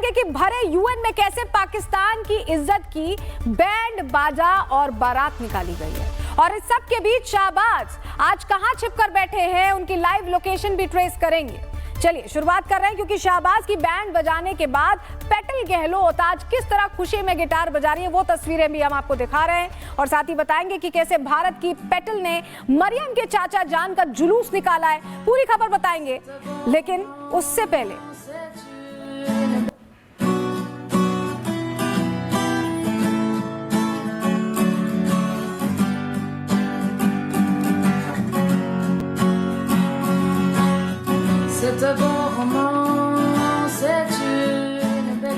बताएंगे कि भरे यूएन में कैसे पाकिस्तान की इज्जत की बैंड बाजा और बारात निकाली गई है। और इस सब के बीच शाहबाज आज कहां छिपकर बैठे हैं, उनकी लाइव लोकेशन भी ट्रेस करेंगे। चलिए शुरुआत कर रहे हैं, क्योंकि शाहबाज की बैंड बजाने के बाद पेटल गहलोत आज किस तरह खुशी में गिटार बजा रही है, वो तस्वीरें भी हम आपको दिखा रहे हैं। और साथ ही बताएंगे कि कैसे भारत की पेटल ने मरियम के चाचा जान का जुलूस निकाला है, पूरी खबर बताएंगे। लेकिन उससे पहले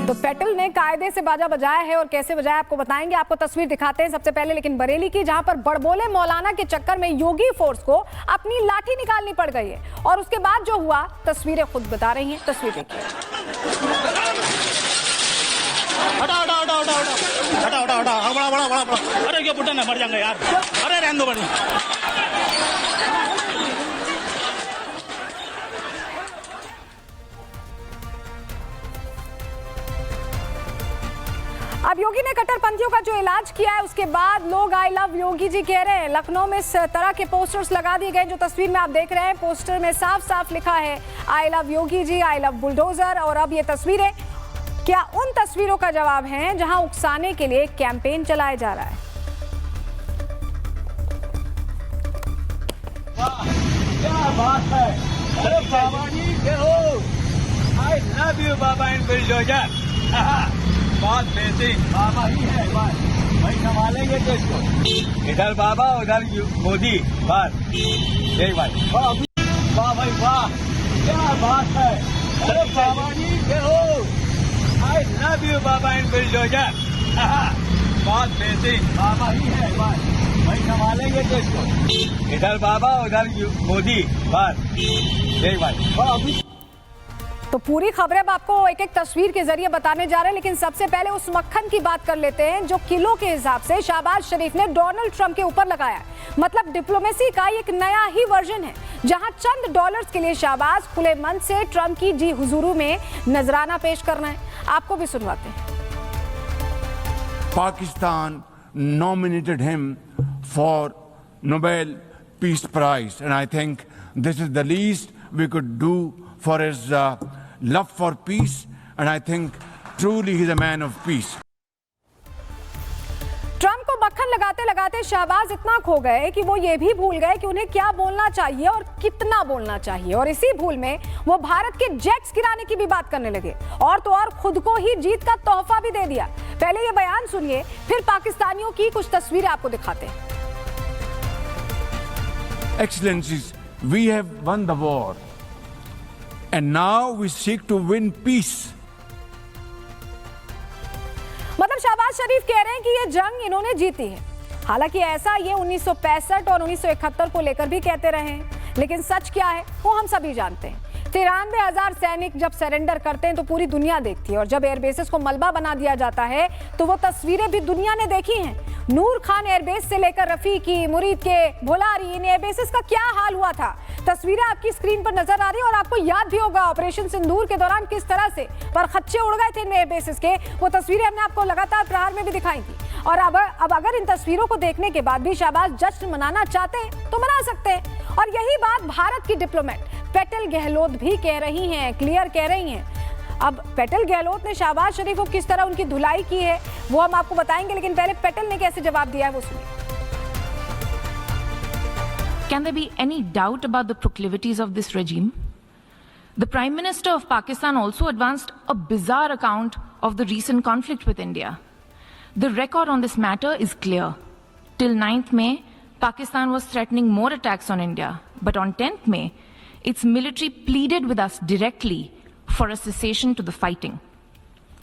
तो पेटल ने कायदे से बाजा बजाया है और कैसे बजाया आपको बताएंगे, आपको तस्वीर दिखाते हैं सबसे पहले। लेकिन बरेली की, जहां पर बड़बोले मौलाना के चक्कर में योगी फोर्स को अपनी लाठी निकालनी पड़ गई है और उसके बाद जो हुआ तस्वीरें खुद बता रही हैं। तस्वीर देखिए। अरे ये बुढ़ा ना मर जाएंगे यार, अरे रहने दो बड़ी। अब योगी ने कट्टरपंथियों का जो इलाज किया है, उसके बाद लोग आई लव योगी जी कह रहे हैं। लखनऊ में इस तरह के पोस्टर्स लगा दिए गए, जो तस्वीर में आप देख रहे हैं। पोस्टर में साफ साफ लिखा है I love Yogi ji, I love bulldozer. और अब ये तस्वीरें क्या उन तस्वीरों का जवाब हैं जहां उकसाने के लिए कैंपेन चलाया जा रहा है? क्या बात है, अरे बाबा जी के हो, I love you Baba and bulldozer. बात बेसिक बाबा ही है, बात भाई संभालेंगे देश को। इधर बाबा उधर मोदी, बात एक भाई। वाह भाई वाह, क्या बात है, अरे बाबा जी के हो, I love you Baba and bulldozer. बात बेसिक बाबा ही है, बात भाई संभालेंगे देश को। इधर बाबा उधर मोदी, बात एक भाई। तो पूरी खबरें अब आपको एक एक तस्वीर के जरिए बताने जा रहे हैं। लेकिन सबसे पहले उस मक्खन की बात कर लेते हैं जो किलो के हिसाब से शहबाज शरीफ ने डोनाल्ड ट्रंप के ऊपर लगाया है। मतलब डिप्लोमेसी का एक नया ही वर्जन है, जहां चंद डॉलर्स के लिए शहबाज खुले मन से ट्रंप की जी हुजूरू में नजराना पेश करना है। आपको भी सुनवाते हैं। Pakistan nominated him for Nobel Peace Prize, and I think this is the least we could do for his love for peace, and I think truly he's a man of peace. Trump को मक्खन लगाते लगाते शहबाज इतना खो गए कि वो ये भी भूल गए कि उन्हें क्या बोलना चाहिए और कितना बोलना चाहिए। और इसी भूल में वो भारत के जेट्स गिराने की भी बात करने लगे, और तो और खुद को ही जीत का तोहफा भी दे दिया। पहले ये बयान सुनिए, फिर पाकिस्तानियों की कुछ तस्वीरें आपको दिखाते हैं। Excellencies, we have won the war, and now we seek to win peace. मतलब शहबाज शरीफ कह रहे हैं कि ये जंग इन्होंने जीती है। हालांकि ऐसा ये 1965 और 1971 को लेकर भी कहते रहे हैं, लेकिन सच क्या है वो हम सभी जानते हैं। 93,000 सैनिक जब सरेंडर करते हैं तो पूरी दुनिया देखती है, और जब एयरबेसेस को मलबा बना दिया जाता है तो वो तस्वीरें भी दुनिया ने देखी हैं। नूर खान एयरबेस से लेकर रफीकी, मुरीद के, भोलारी, इन एयरबेसेस का क्या हाल हुआ था। तस्वीरें आपकी स्क्रीन पर नजर आ रही है, और आपको याद भी होगा ऑपरेशन सिंदूर के दौरान किस तरह से परखच्चे उड़ गए थे इन एयरबेसेस के। वो तस्वीरें हमने आपको लगातार प्रहार में भी दिखाई थी। और अब अगर इन तस्वीरों को देखने के बाद भी शहबाज जश्न मनाना चाहते हैं तो मना सकते हैं। और यही बात भारत की डिप्लोमेट पेटल गहलोत भी कह रही हैं, क्लियर कह रही हैं। अब पेटल गहलोत ने शहबाज शरीफ को किस तरह उनकी धुलाई की है वो हम आपको बताएंगे, लेकिन पहले पेटल ने कैसे जवाब दिया है वो सुनिए। Can there be any doubt about the proclivities of this regime? The Prime Minister of Pakistan also advanced a bizarre account of the recent conflict with India. The record on this matter is clear. Till 9th May, Pakistan was threatening more attacks on India, but on 10th May, its military pleaded with us directly for a cessation to the fighting.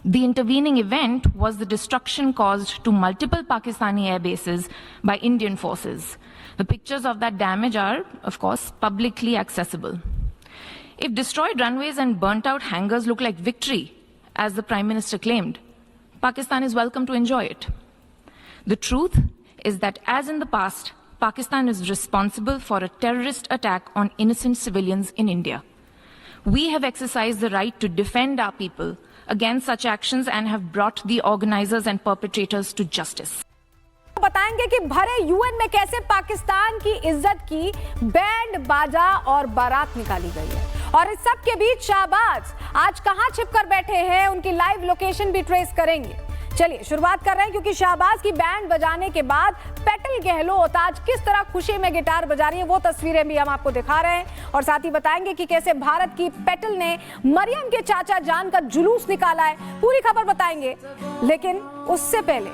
The intervening event was the destruction caused to multiple Pakistani air bases by Indian forces. The pictures of that damage are, of course, publicly accessible. If destroyed runways and burnt out hangars look like victory, as the Prime Minister claimed, Pakistan is welcome to enjoy it. The truth is that, as in the past, Pakistan is responsible for a terrorist attack on innocent civilians in India. We have exercised the right to defend our people against such actions and have brought the organizers and perpetrators to justice. बताएंगे कि भरे UN में कैसे पाकिस्तान की इज्जत की band बाजा और बारात निकाली गई है, और इस सब के बीच शाहबाज आज कहां छिपकर बैठे हैं, उनकी लाइव लोकेशन भी ट्रेस करेंगे। चलिए शुरुआत कर रहे हैं, क्योंकि शाहबाज की बैंड बजाने के बाद पेटल गहलोत आज किस तरह खुशी में गिटार बजा रही है, वो तस्वीरें भी हम आपको दिखा रहे हैं, और साथ ही बताएंगे कि कैसे भारत की पेटल ने मरियम के चाचा जान का जुलूस निकाला है। पूरी खबर बताएंगे, लेकिन उससे पहले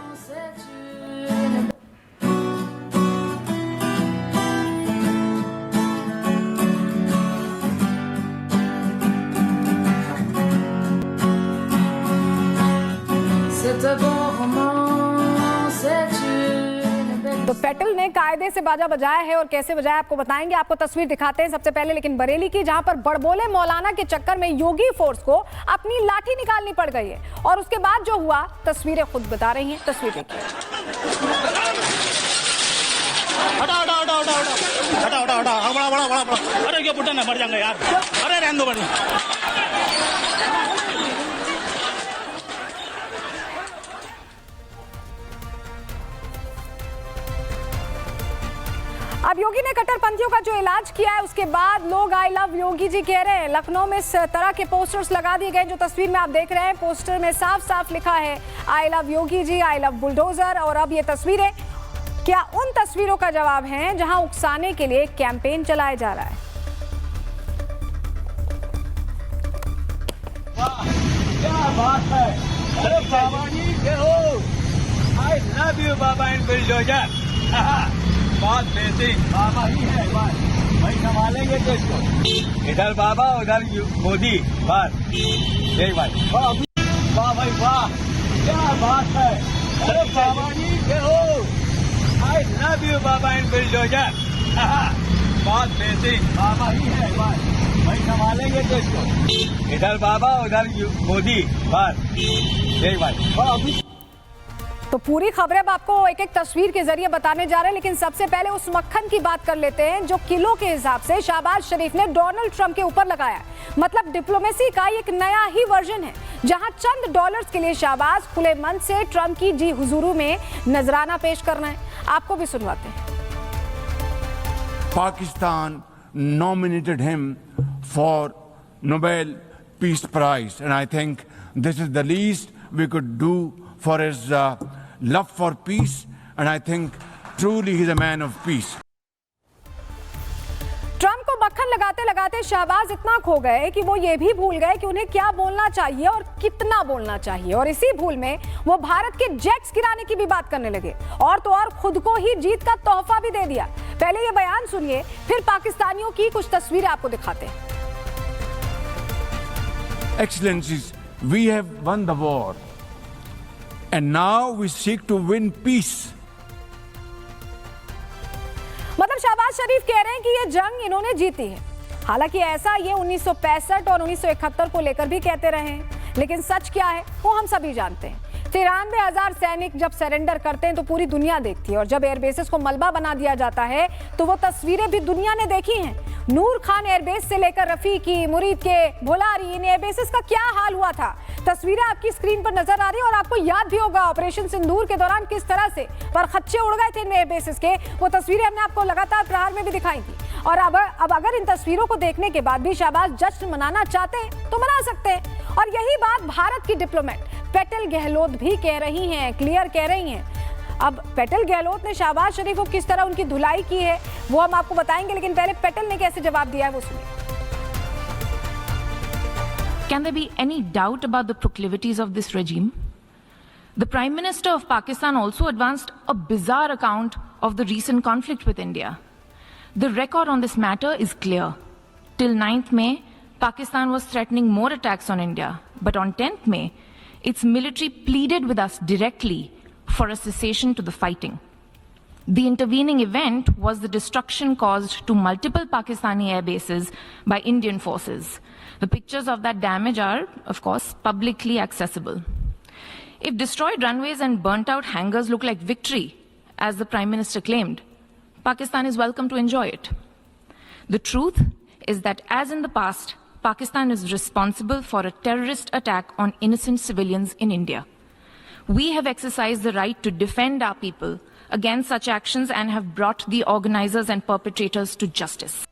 तो पेटल ने कायदे से बाजा बजाया है, और कैसे बजाया आपको बताएंगे। आपको तस्वीर दिखाते हैं सबसे पहले, लेकिन बरेली की, जहां पर बड़बोले मौलाना के चक्कर में योगी फोर्स को अपनी लाठी निकालनी पड़ गई है, और उसके बाद जो हुआ तस्वीरें खुद बता रही हैं। तस्वीर देखिए। हटा बड़ा अरे क्या बुढ़ा ना मर जाएंगे यार, अरे रहने दो बड़ी। अब योगी ने कट्टरपंथियों का जो इलाज किया है, उसके बाद लोग आई लव योगी जी कह रहे हैं। लखनऊ में इस तरह के पोस्टर्स लगा दिए गए, जो तस्वीर में आप देख रहे हैं। पोस्टर में साफ साफ लिखा है I love Yogi ji, I love bulldozer. और अब ये तस्वीरें क्या उन तस्वीरों का जवाब है जहां उकसाने के लिए कैंपेन चलाया जा रहा है? वाह, क्या बात है। अरे बाबा जी के हो, I love you Baba in bulldozer. बहुत बेहतरीन, बाबा ही है, बस भाई संभालेंगे तो इसको। इधर बाबा उधर मोदी, बस एक बार। वाह भाई वाह, क्या बात है। अरे बाबा जी के हो, I love you Baba in bulldozer. बहुत बेहतरीन, बाबा ही है, बस भाई संभालेंगे तो इसको। इधर बाबा उधर मोदी, बस एक बार। तो पूरी खबरें अब आपको एक एक तस्वीर के जरिए बताने जा रहे हैं, लेकिन सबसे पहले उस मक्खन की बात कर लेते हैं जो किलो के हिसाब से शहबाज शरीफ ने डोनाल्ड ट्रंप के ऊपर लगाया। मतलब डिप्लोमेसी का एक नया ही वर्जन है, जहां चंद डॉलर्स के लिए शहबाज खुले मन से ट्रंप की जी हुजूरू में नजराना पेश करना है। आपको भी सुनवाते हैं। Pakistan nominated him for Nobel Peace Prize, and I think this is the least we could do for his love for peace, and I think truly he's a man of peace. Trump को मक्खन लगाते लगाते शहबाज इतना खो गए कि वो ये भी भूल गए कि उन्हें क्या बोलना चाहिए और कितना बोलना चाहिए, और इसी भूल में वो भारत के जेट्स गिराने की भी बात करने लगे, और तो और खुद को ही जीत का तोहफा भी दे दिया। पहले ये बयान सुनिए, फिर पाकिस्तानियों की कुछ तस्वीरें आपको दिखाते हैं। Excellencies, we have won the war, and now we seek to win peace. मतलब शहबाज शरीफ कह रहे हैं कि ये जंग इन्होंने जीती है। हालांकि ऐसा ये 1965 और 1971 को लेकर भी कहते रहे हैं, लेकिन सच क्या है वो हम सभी जानते हैं। 93,000 सैनिक जब सरेंडर करते हैं तो पूरी दुनिया देखती है, और जब एयरबेसेस को मलबा बना दिया जाता है तो वो तस्वीरें भी दुनिया ने देखी हैं। नूर खान एयरबेस से लेकर रफीकी, मुरीद के, भोलारी, इन एयरबेसेस का क्या हाल हुआ था। तस्वीरें आपकी स्क्रीन पर नजर आ रही है, और आपको याद भी होगा ऑपरेशन सिंदूर के दौरान किस तरह से परखच्चे उड़ गए थे इन एयरबेसेस के। वो तस्वीरें हमने आपको लगातार प्रहार में भी दिखाई थी। और अब अगर इन तस्वीरों को देखने के बाद भी शहबाज जश्न मनाना चाहते हैं तो मना सकते हैं, और यही बात भारत की डिप्लोमेट पेटल गहलोत भी कह रही हैं, क्लियर कह रही हैं। अब पेटल गहलोत ने शहबाज शरीफ को किस तरह उनकी धुलाई की है वो हम आपको बताएंगे, लेकिन पहले पेटल ने कैसे जवाब दिया है वो सुनिए। Can there be any doubt about the proclivities of this regime? The Prime Minister of Pakistan also advanced a bizarre account of the recent conflict with India. The record on this matter is clear. Till 9th May, Pakistan was threatening more attacks on India. But on 10th May, its military pleaded with us directly for a cessation to the fighting. The intervening event was the destruction caused to multiple Pakistani air bases by Indian forces. The pictures of that damage are, of course, publicly accessible. If destroyed runways and burnt out hangars look like victory, as the Prime Minister claimed, Pakistan is welcome to enjoy it. The truth is that, as in the past, Pakistan is responsible for a terrorist attack on innocent civilians in India. We have exercised the right to defend our people against such actions and have brought the organizers and perpetrators to justice.